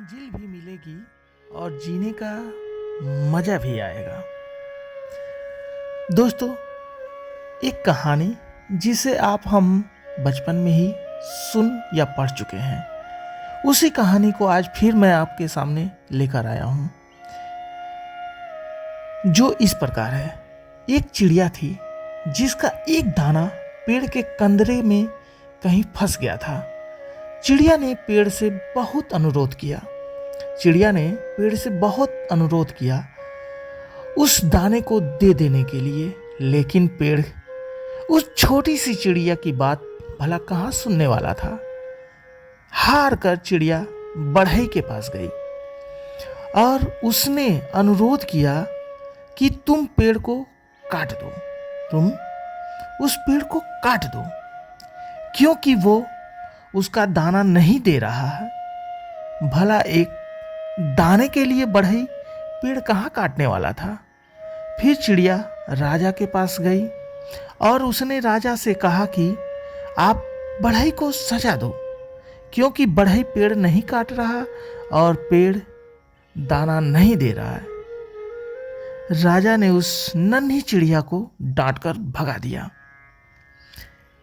मंजिल भी मिलेगी और जीने का मजा भी आएगा। दोस्तों, एक कहानी जिसे हम बचपन में ही सुन या पढ़ चुके हैं, उसी कहानी को आज फिर मैं आपके सामने लेकर आया हूं, जो इस प्रकार है। एक चिड़िया थी जिसका एक दाना पेड़ के कंदरे में कहीं फंस गया था। चिड़िया ने पेड़ से बहुत अनुरोध किया। उस दाने को दे देने के लिए, लेकिन पेड़ उस छोटी सी चिड़िया की बात भला कहाँ सुनने वाला था। हार कर चिड़िया बढ़ई के पास गई और उसने अनुरोध किया कि तुम पेड़ को काट दो, तुम उस पेड़ को काट दो, क्योंकि वो उसका दाना नहीं दे रहा है। भला एक दाने के लिए बढ़ई पेड़ कहाँ काटने वाला था। फिर चिड़िया राजा के पास गई और उसने राजा से कहा कि आप बढ़ई को सजा दो, क्योंकि बढ़ई पेड़ नहीं काट रहा और पेड़ दाना नहीं दे रहा है। राजा ने उस नन्ही चिड़िया को डांटकर भगा दिया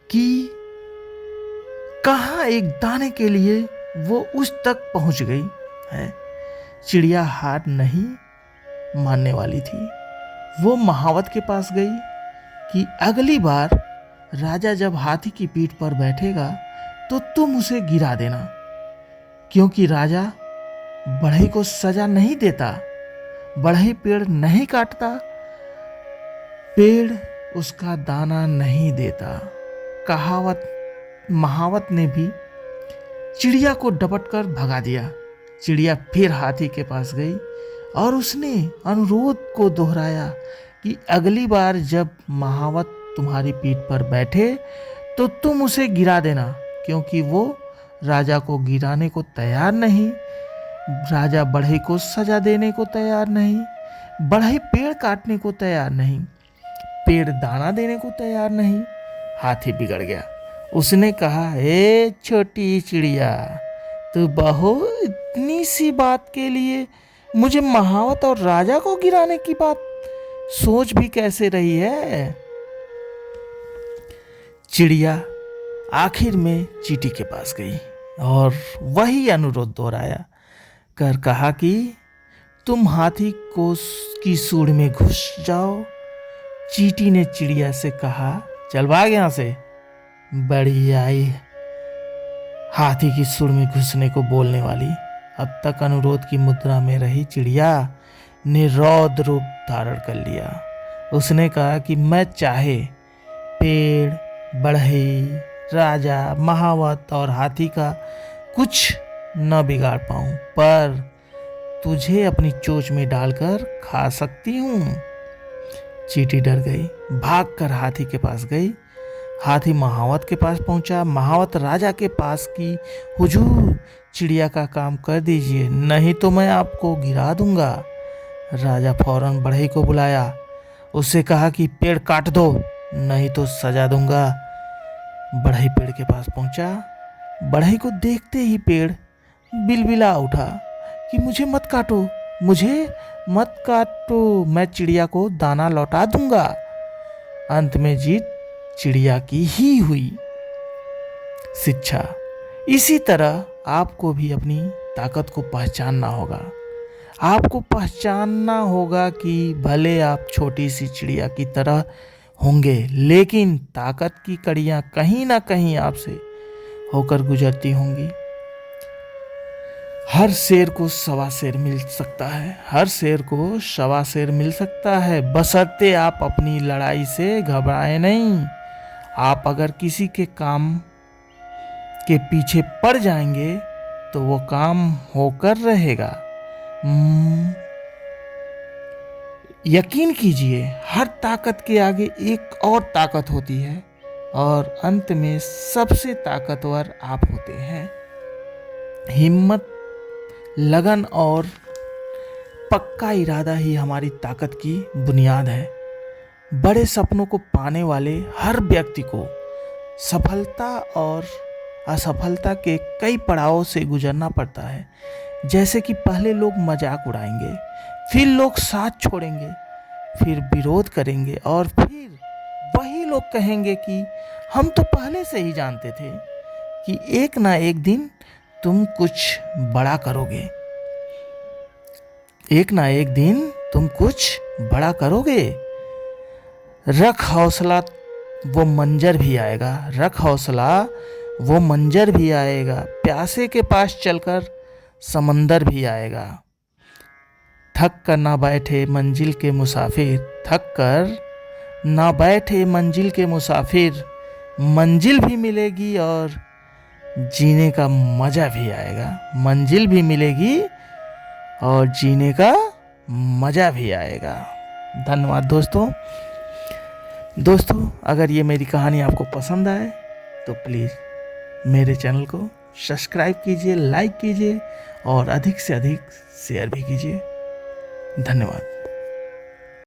कि कहाँ एक दाने के लिए वो उस तक पहुंच गई है। चिड़िया हार नहीं मानने वाली थी। वो महावत के पास गई कि अगली बार राजा जब हाथी की पीठ पर बैठेगा तो तुम उसे गिरा देना, क्योंकि राजा बढ़ई को सजा नहीं देता, बढ़ई पेड़ नहीं काटता, पेड़ उसका दाना नहीं देता। महावत ने भी चिड़िया को डपट कर भगा दिया। चिड़िया फिर हाथी के पास गई और उसने अनुरोध को दोहराया कि अगली बार जब महावत तुम्हारी पीठ पर बैठे तो तुम उसे गिरा देना, क्योंकि वो राजा को गिराने को तैयार नहीं, राजा बढ़ई को सजा देने को तैयार नहीं, बढ़ई पेड़ काटने को तैयार नहीं, पेड़ दाना देने को तैयार नहीं। हाथी बिगड़ गया। उसने कहा, ए छोटी चिड़िया, तू बहुत इतनी सी बात के लिए मुझे महावत और राजा को गिराने की बात सोच भी कैसे रही है। चिड़िया आखिर में चींटी के पास गई और वही अनुरोध दोहराया कर कहा कि तुम हाथी को की सूंड में घुस जाओ। चींटी ने चिड़िया से कहा, चल भाग यहां से। बड़ी आई हाथी की सूंड में घुसने को बोलने वाली। अब तक अनुरोध की मुद्रा में रही चिड़िया ने रौद्र रूप धारण कर लिया। उसने कहा कि मैं चाहे पेड़, बढ़ई, राजा, महावत और हाथी का कुछ न बिगाड़ पाऊं, पर तुझे अपनी चोंच में डालकर खा सकती हूं। चींटी डर गई, भागकर हाथी के पास गई। हाथी महावत के पास पहुंचा। महावत राजा के पास की, हुजूर, चिड़िया का काम कर दीजिए, नहीं तो मैं आपको गिरा दूंगा। राजा फौरन बढ़ई को बुलाया, उससे कहा कि पेड़ काट दो, नहीं तो सजा दूंगा। बढ़ई पेड़ के पास पहुंचा। बढ़ई को देखते ही पेड़ बिलबिला उठा कि मुझे मत काटो, मैं चिड़िया को दाना लौटा दूंगा। अंत में जीत चिड़िया की ही हुई। शिक्षा, इसी तरह आपको भी अपनी ताकत को पहचानना होगा। आपको पहचानना होगा कि भले आप छोटी सी चिड़िया की तरह होंगे, लेकिन ताकत की कड़ियां कहीं ना कहीं आपसे होकर गुजरती होंगी। हर शेर को सवा शेर मिल सकता है, बशर्ते आप अपनी लड़ाई से घबराएं नहीं। आप अगर किसी के काम के पीछे पड़ जाएंगे तो वो काम होकर रहेगा। यकीन कीजिए, हर ताकत के आगे एक और ताकत होती है और अंत में सबसे ताकतवर आप होते हैं। हिम्मत, लगन और पक्का इरादा ही हमारी ताकत की बुनियाद है। बड़े सपनों को पाने वाले हर व्यक्ति को सफलता और असफलता के कई पड़ावों से गुजरना पड़ता है, जैसे कि पहले लोग मजाक उड़ाएंगे, फिर लोग साथ छोड़ेंगे, फिर विरोध करेंगे और फिर वही लोग कहेंगे कि हम तो पहले से ही जानते थे कि एक ना एक दिन तुम कुछ बड़ा करोगे, एक ना एक दिन तुम कुछ बड़ा करोगे। रख हौसला, वो मंजर भी आएगा, रख हौसला, वो मंजर भी आएगा, प्यासे के पास चलकर समंदर भी आएगा। थक कर ना बैठे मंजिल के मुसाफिर, थक कर ना बैठे मंजिल के मुसाफिर, मंजिल भी मिलेगी और जीने का मजा भी आएगा, मंजिल भी मिलेगी और जीने का मजा भी आएगा। धन्यवाद दोस्तों। अगर ये मेरी कहानी आपको पसंद आए तो प्लीज़ मेरे चैनल को सब्सक्राइब कीजिए, लाइक कीजिए और अधिक से अधिक शेयर भी कीजिए। धन्यवाद।